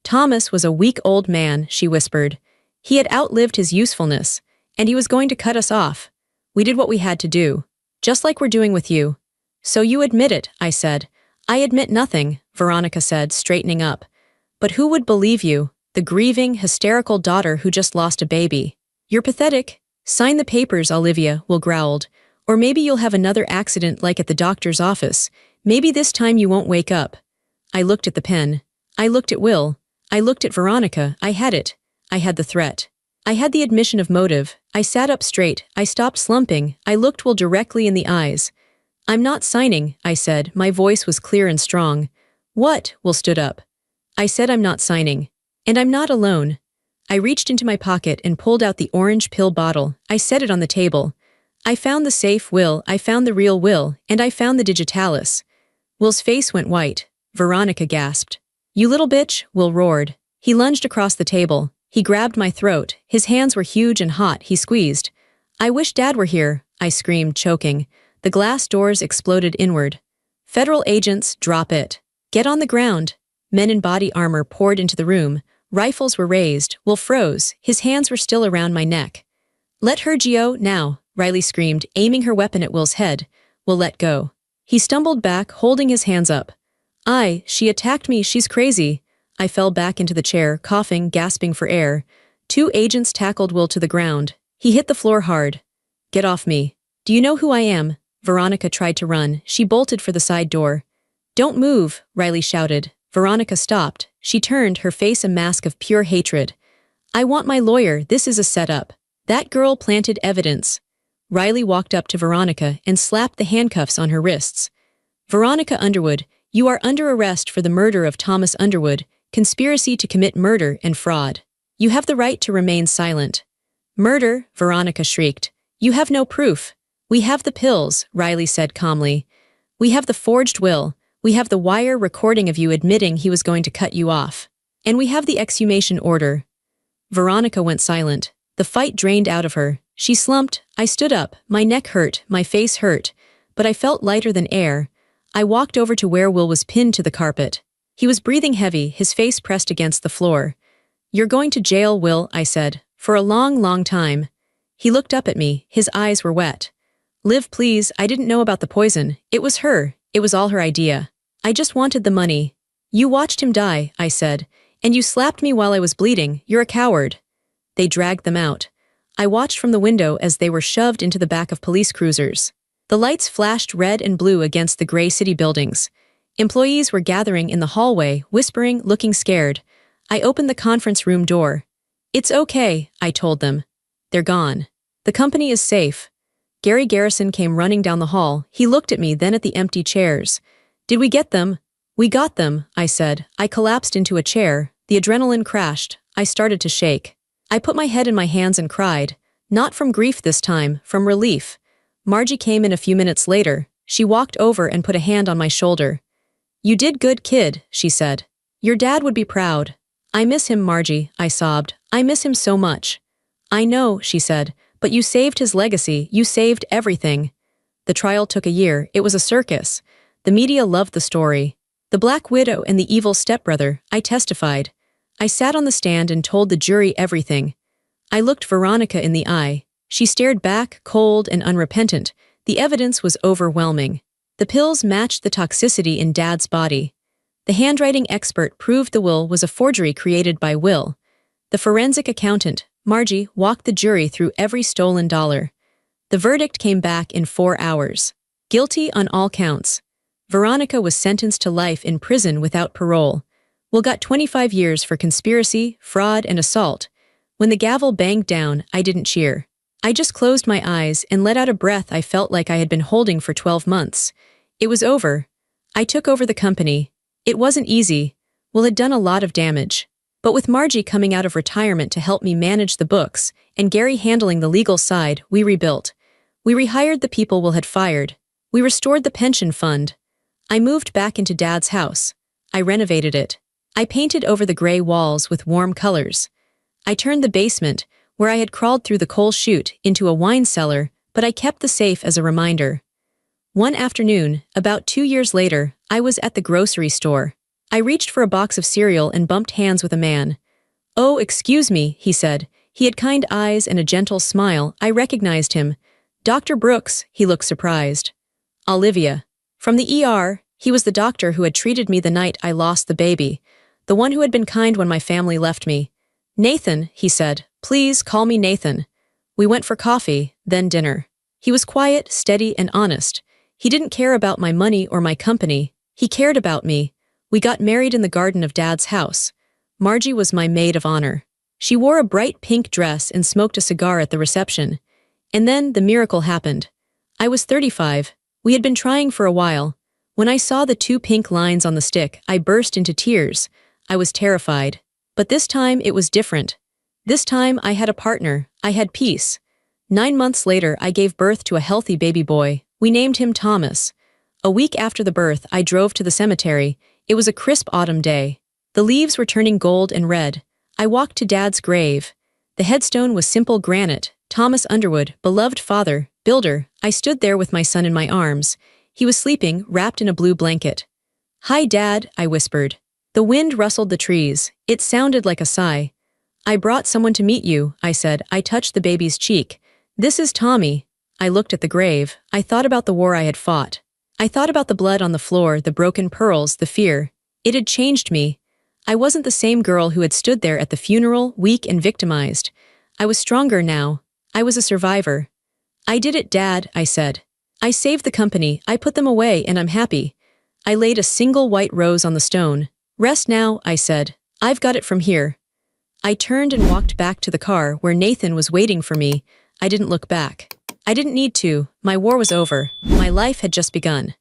Thomas was a weak old man, she whispered. He had outlived his usefulness, and he was going to cut us off. We did what we had to do, just like we're doing with you. So you admit it, I said. I admit nothing, Veronica said, straightening up. But who would believe you, the grieving, hysterical daughter who just lost a baby? You're pathetic. Sign the papers, Olivia, Will growled. Or maybe you'll have another accident like at the doctor's office. Maybe this time you won't wake up. I looked at the pen. I looked at Will. I looked at Veronica. I had it. I had the threat. I had the admission of motive. I sat up straight. I stopped slumping. I looked Will directly in the eyes. I'm not signing, I said. My voice was clear and strong. What? Will stood up. I said I'm not signing. And I'm not alone. I reached into my pocket and pulled out the orange pill bottle. I set it on the table. I found the safe, Will, I found the real Will, and I found the digitalis. Will's face went white. Veronica gasped. You little bitch, Will roared. He lunged across the table. He grabbed my throat. His hands were huge and hot. He squeezed. I wish Dad were here, I screamed, choking. The glass doors exploded inward. Federal agents, drop it. Get on the ground. Men in body armor poured into the room. Rifles were raised. Will froze. His hands were still around my neck. Let her go, now, Riley screamed, aiming her weapon at Will's head. Will let go. He stumbled back, holding his hands up. She attacked me, she's crazy. I fell back into the chair, coughing, gasping for air. 2 agents tackled Will to the ground. He hit the floor hard. Get off me. Do you know who I am? Veronica tried to run. She bolted for the side door. Don't move, Riley shouted. Veronica stopped. She turned, her face a mask of pure hatred. I want my lawyer, this is a setup. That girl planted evidence. Riley walked up to Veronica and slapped the handcuffs on her wrists. Veronica Underwood, you are under arrest for the murder of Thomas Underwood, conspiracy to commit murder and fraud. You have the right to remain silent. Murder, Veronica shrieked. You have no proof. We have the pills, Riley said calmly. We have the forged will. We have the wire recording of you admitting he was going to cut you off. And we have the exhumation order. Veronica went silent. The fight drained out of her. She slumped. I stood up. My neck hurt. My face hurt. But I felt lighter than air. I walked over to where Will was pinned to the carpet. He was breathing heavy, his face pressed against the floor. You're going to jail, Will, I said. For a long, long time. He looked up at me. His eyes were wet. Liv, please, I didn't know about the poison. It was her. It was all her idea. I just wanted the money. You watched him die, I said. And you slapped me while I was bleeding. You're a coward. They dragged them out. I watched from the window as they were shoved into the back of police cruisers. The lights flashed red and blue against the gray city buildings. Employees were gathering in the hallway, whispering, looking scared. I opened the conference room door. It's okay, I told them. They're gone. The company is safe. Gary Garrison came running down the hall. He looked at me, then at the empty chairs. Did we get them? We got them, I said. I collapsed into a chair. The adrenaline crashed. I started to shake. I put my head in my hands and cried. Not from grief this time, from relief. Margie came in a few minutes later. She walked over and put a hand on my shoulder. You did good, kid, she said. Your dad would be proud. I miss him, Margie, I sobbed. I miss him so much. I know, she said, but you saved his legacy. You saved everything. The trial took a year. It was a circus. The media loved the story. The Black Widow and the evil stepbrother, I testified. I sat on the stand and told the jury everything. I looked Veronica in the eye. She stared back, cold and unrepentant. The evidence was overwhelming. The pills matched the toxicity in Dad's body. The handwriting expert proved the will was a forgery created by Will. The forensic accountant, Margie, walked the jury through every stolen dollar. The verdict came back in 4 hours. Guilty on all counts. Veronica was sentenced to life in prison without parole. Will got 25 years for conspiracy, fraud, and assault. When the gavel banged down, I didn't cheer. I just closed my eyes and let out a breath I felt like I had been holding for 12 months. It was over. I took over the company. It wasn't easy. Will had done a lot of damage. But with Margie coming out of retirement to help me manage the books, and Gary handling the legal side, we rebuilt. We rehired the people Will had fired. We restored the pension fund. I moved back into Dad's house. I renovated it. I painted over the gray walls with warm colors. I turned the basement, where I had crawled through the coal chute, into a wine cellar, but I kept the safe as a reminder. One afternoon, about 2 years later, I was at the grocery store. I reached for a box of cereal and bumped hands with a man. Oh, excuse me, he said. He had kind eyes and a gentle smile. I recognized him. Dr. Brooks, he looked surprised. Olivia. From the ER, he was the doctor who had treated me the night I lost the baby. The one who had been kind when my family left me. Nathan, he said. Please call me Nathan. We went for coffee, then dinner. He was quiet, steady, and honest. He didn't care about my money or my company. He cared about me. We got married in the garden of Dad's house. Margie was my maid of honor. She wore a bright pink dress and smoked a cigar at the reception. And then the miracle happened. I was 35. We had been trying for a while. When I saw the 2 pink lines on the stick, I burst into tears. I was terrified. But this time it was different. This time I had a partner. I had peace. 9 months later, I gave birth to a healthy baby boy. We named him Thomas. A week after the birth, I drove to the cemetery. It was a crisp autumn day. The leaves were turning gold and red. I walked to Dad's grave. The headstone was simple granite. Thomas Underwood, beloved father, builder. I stood there with my son in my arms. He was sleeping, wrapped in a blue blanket. "Hi, Dad," I whispered. The wind rustled the trees. It sounded like a sigh. "I brought someone to meet you," I said. I touched the baby's cheek. "This is Tommy." I looked at the grave. I thought about the war I had fought. I thought about the blood on the floor, the broken pearls, the fear. It had changed me. I wasn't the same girl who had stood there at the funeral, weak and victimized. I was stronger now. I was a survivor. "I did it, Dad," I said. "I saved the company, I put them away, and I'm happy." I laid a single white rose on the stone. "Rest now," I said. "I've got it from here." I turned and walked back to the car where Nathan was waiting for me. I didn't look back. I didn't need to. My war was over. My life had just begun.